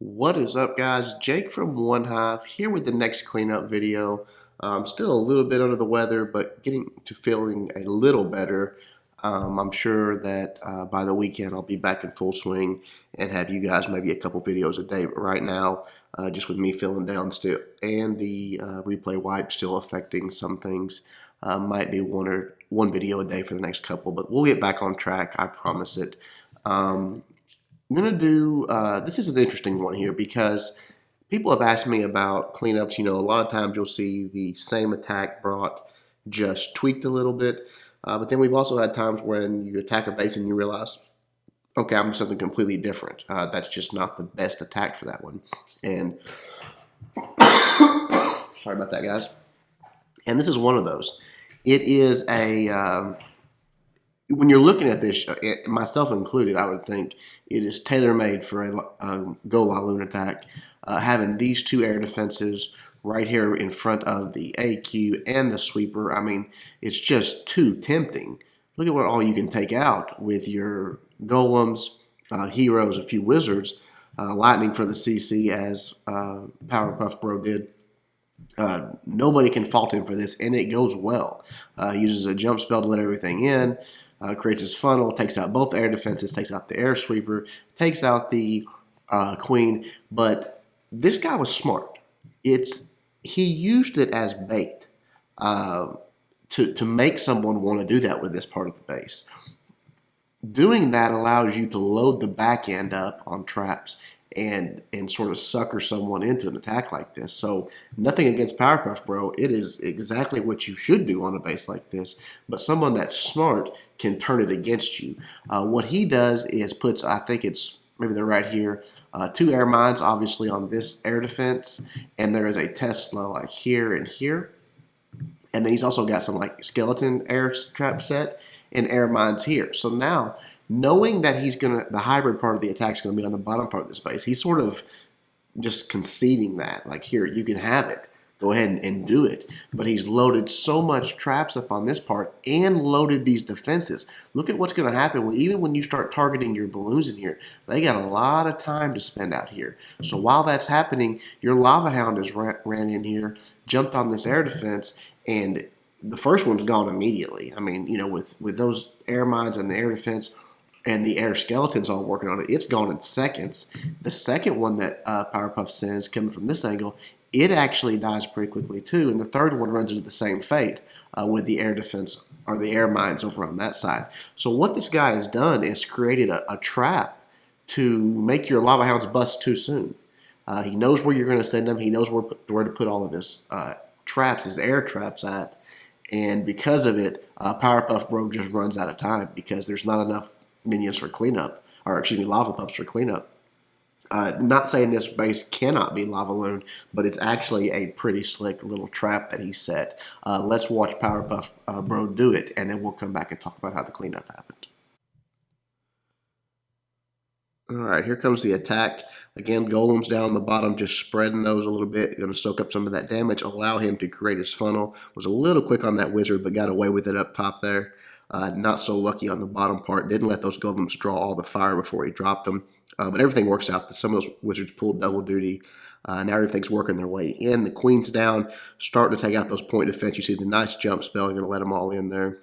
What is up, guys? Jake from One Hive here with the next cleanup video. I'm still a little bit under the weather, but getting to feeling a little better. I'm sure that by the weekend I'll be back in full swing and have you guys maybe a couple videos a day. But right now, just with me feeling down still and the replay wipe still affecting some things, might be one video a day for the next couple. But we'll get back on track. I promise it. I'm going to do, this is an interesting one here because people have asked me about cleanups. You know, a lot of times you'll see the same attack brought just tweaked a little bit. But then we've also had times when you attack a base and you realize, okay, I'm something completely different. That's just not the best attack for that one. And sorry about that, guys. And this is one of those. It is a, when you're looking at this, myself included, I would think it is tailor-made for a GoLaLoon attack. Having these two air defenses right here in front of the AQ and the sweeper, I mean, it's just too tempting. Look at what all you can take out with your golems, heroes, a few wizards, lightning for the CC as Powerpuff Bro did. Nobody can fault him for this, and it goes well. He uses a jump spell to let everything in. Creates his funnel, takes out both air defenses, takes out the air sweeper, takes out the queen. But this guy was smart. He used it as bait to make someone want to do that with this part of the base. Doing that allows you to load the back end up on traps and sort of sucker someone into an attack like this. So nothing against Powerpuff Bro. It is exactly what you should do on a base like this. But someone that's smart can turn it against you. What he does is puts, I think it's, maybe they're right here, 2 air mines obviously on this air defense. And there is a Tesla like here and here. And then he's also got some like skeleton air trap set and air mines here. So now, knowing that the hybrid part of the attack is going to be on the bottom part of this base, he's sort of just conceding that. Like, here, you can have it. Go ahead and do it. But he's loaded so much traps up on this part and loaded these defenses. Look at what's going to happen even when you start targeting your balloons in here. They got a lot of time to spend out here. So while that's happening, your Lava Hound has ran in here, jumped on this air defense, and the first one's gone immediately. I mean, you know, with those air mines and the air defense and the air skeletons all working on it, it's gone in seconds. The second one that Powerpuff sends coming from this angle, it actually dies pretty quickly too. And the third one runs into the same fate with the air defense or the air mines over on that side. So what this guy has done is created a trap to make your Lava Hounds bust too soon. He knows where you're going to send them. He knows where to put all of his traps, his air traps at. And because of it, Powerpuff Bro just runs out of time because there's not enough minions for cleanup, or excuse me, lava pups for cleanup. Not saying this base cannot be GoLaLoon, but it's actually a pretty slick little trap that he set. Let's watch Powerpuff Bro do it, and then we'll come back and talk about how the cleanup happened. All right, here comes the attack. Again, golems down on the bottom, just spreading those a little bit. Going to soak up some of that damage, allow him to create his funnel. Was a little quick on that wizard, but got away with it up top there. Not so lucky on the bottom part. Didn't let those golems draw all the fire before he dropped them. But everything works out. Some of those wizards pulled double duty. Now everything's working their way in. The queen's down, starting to take out those point defense. You see the nice jump spell. Going to let them all in there.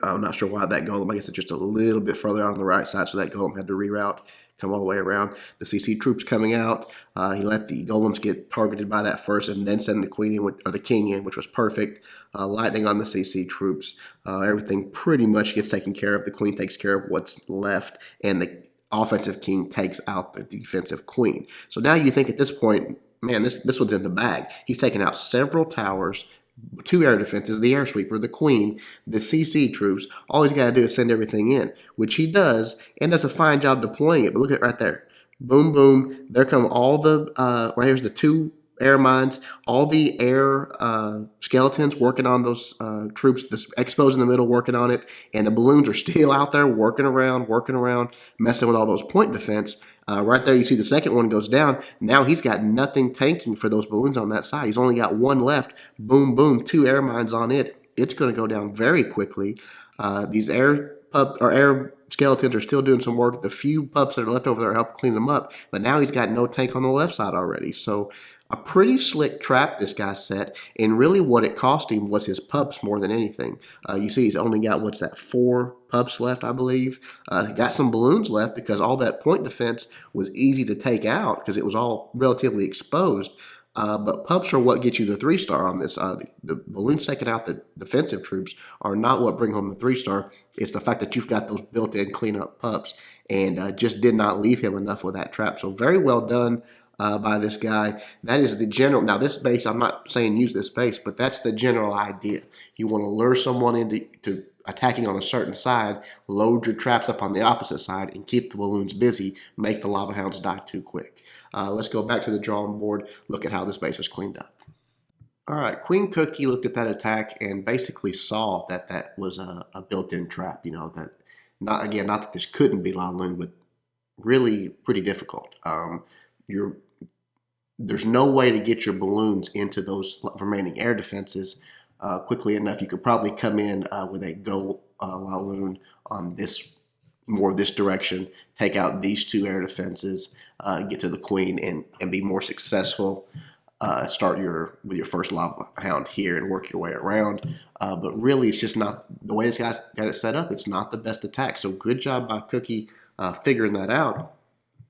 I'm not sure why that golem, I guess it's just a little bit further out on the right side, so that golem had to reroute, come all the way around. The CC troops coming out. He let the golems get targeted by that first and then send the queen in, or the king in, which was perfect. Lightning on the CC troops. Everything pretty much gets taken care of. The queen takes care of what's left, and the offensive king takes out the defensive queen. So now you think at this point, man, this one's in the bag. He's taken out several towers, 2 air defenses, the air sweeper, the queen, the CC troops. All he's got to do is send everything in, which he does, and does a fine job deploying it. But look at it right there. Boom, boom. There come all the, right here's the 2 air mines, all the air skeletons working on those troops, expos in the middle working on it, and the balloons are still out there working around, messing with all those point defense. Right there, you see the second one goes down. Now he's got nothing tanking for those balloons on that side. He's only got 1 left. Boom, boom, 2 air mines on it. It's going to go down very quickly. These air skeletons are still doing some work. The few pups that are left over there help clean them up. But now he's got no tank on the left side already. So a pretty slick trap this guy set, and really what it cost him was his pups more than anything. You see he's only got, what's that, 4 pups left, I believe. He got some balloons left because all that point defense was easy to take out because it was all relatively exposed. But pups are what get you the 3-star on this. The balloons taking out the defensive troops are not what bring home the 3-star. It's the fact that you've got those built-in cleanup pups, and just did not leave him enough with that trap. So very well done by this guy. That is the general. Now this base, I'm not saying use this base, but that's the general idea. You want to lure someone into attacking on a certain side, load your traps up on the opposite side, and keep the balloons busy, make the lava hounds die too quick. Let's go back to the drawing board, look at how this base is cleaned up. All right, Queen Cookie looked at that attack and basically saw that that was a built-in trap, you know, that not that this couldn't be GoLaLoon, but really pretty difficult. There's no way to get your balloons into those remaining air defenses quickly enough. You could probably come in with a GoLaLoon on this direction, take out these 2 air defenses, get to the queen, and be more successful. Start with your first lava hound here and work your way around. But really, it's just not the way this guy's got it set up. It's not the best attack. So good job by Cookie figuring that out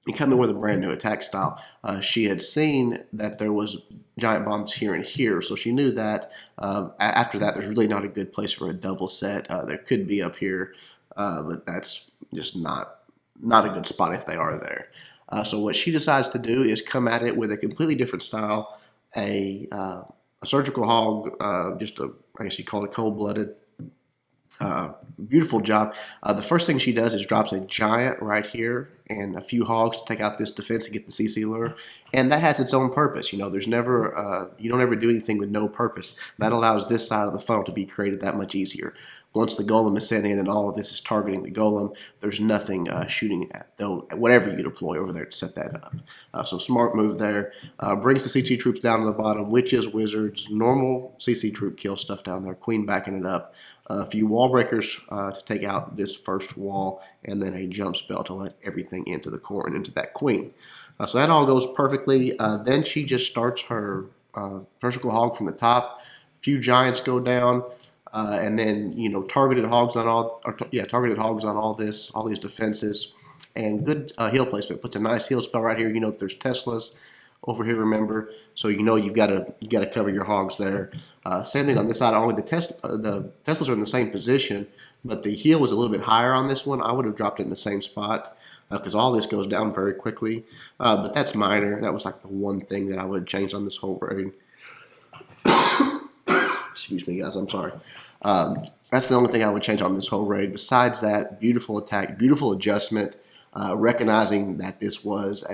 and coming with a brand new attack style. She had seen that there was giant bombs here and here, so she knew that after that, there's really not a good place for a double set. There could be up here, but that's just not a good spot if they are there. So what she decides to do is come at it with a completely different style, a surgical hog, I guess you call it cold-blooded. Beautiful job. The first thing she does is drops a giant right here and a few hogs to take out this defense and get the CC lure, and that has its own purpose. You know, there's never you don't ever do anything with no purpose. That allows this side of the funnel to be created that much easier. Once the golem is set in and all of this is targeting the golem, there's nothing shooting at whatever you deploy over there to set that up. So smart move there. Brings the CC troops down to the bottom, witches, wizards, normal CC troop kill stuff down there. Queen backing it up. A few wall breakers to take out this first wall, and then a jump spell to let everything into the core and into that queen. So that all goes perfectly. Then she just starts her surgical hog from the top. A few giants go down. And then targeted hogs on all these defenses, and good heal placement. Puts a nice heal spell right here. You know that there's Teslas over here. Remember, so you've got to cover your hogs there. Same thing on this side. Only the Teslas are in the same position, but the heal was a little bit higher on this one. I would have dropped it in the same spot because all this goes down very quickly. But that's minor. That was like the one thing that I would change on this whole raid. Excuse me, guys. I'm sorry. That's the only thing I would change on this whole raid. Besides that, beautiful attack, beautiful adjustment, recognizing that this was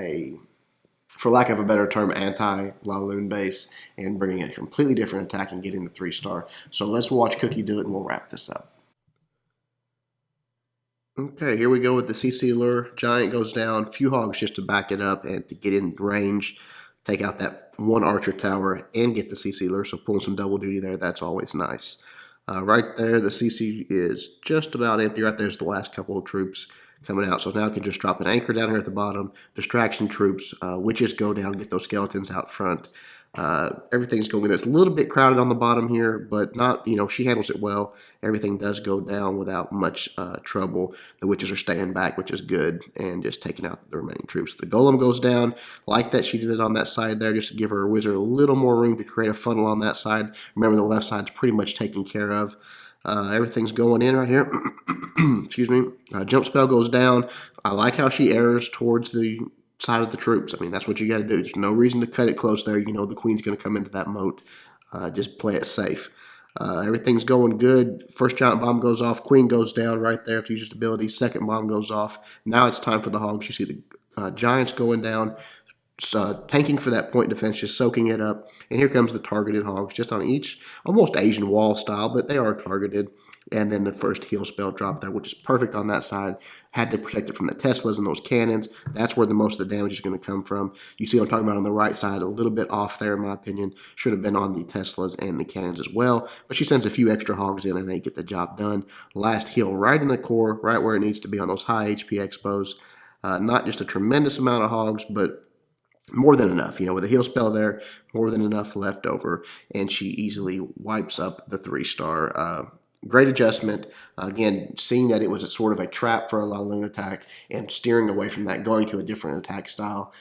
for lack of a better term, anti-GoLaLoon base, and bringing a completely different attack and getting the 3-star. So let's watch Cookie do it, and we'll wrap this up. Okay, here we go with the CC lure. Giant goes down, few hogs just to back it up and to get in range, take out that one archer tower, and get the CC lure. So pulling some double duty there, that's always nice. Right there, the CC is just about empty. Right there's the last couple of troops coming out. So now I can just drop an anchor down here at the bottom, distraction troops, witches go down, get those skeletons out front. Everything's going good. It's a little bit crowded on the bottom here, but not, she handles it well. Everything does go down without much trouble. The witches are staying back, which is good, and just taking out the remaining troops. The golem goes down, like that she did it on that side there, just to give her wizard a little more room to create a funnel on that side. Remember, the left side's pretty much taken care of. Everything's going in right here. Excuse me. Jump spell goes down. I like how she errs towards the side of the troops. I mean, that's what you got to do. There's no reason to cut it close there. The queen's going to come into that moat. Just play it safe. Everything's going good. First giant bomb goes off. Queen goes down right there to use its ability. Second bomb goes off. Now it's time for the hogs. You see the giants going down. tanking for that point defense, just soaking it up. And here comes the targeted hogs, just on each, almost Asian wall style, but they are targeted. And then the first heal spell drop there, which is perfect on that side. Had to protect it from the Teslas and those cannons. That's where the most of the damage is going to come from. You see what I'm talking about on the right side, a little bit off there in my opinion. Should have been on the Teslas and the cannons as well. But she sends a few extra hogs in and they get the job done. Last heal right in the core, right where it needs to be on those high HP expos. Not just a tremendous amount of hogs, but more than enough, with a heal spell there, more than enough left over, and she easily wipes up the 3-star. Great adjustment. Again, seeing that it was a sort of a trap for a GoLaLoon attack and steering away from that, going to a different attack style.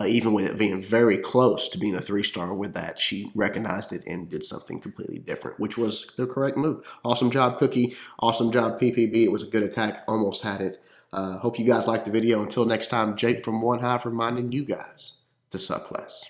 Even with it being very close to being a 3-star with that, she recognized it and did something completely different, which was the correct move. Awesome job, Cookie. Awesome job, PPB. It was a good attack. Almost had it. Hope you guys liked the video. Until next time, Jake from One Hive reminding you guys to suck less.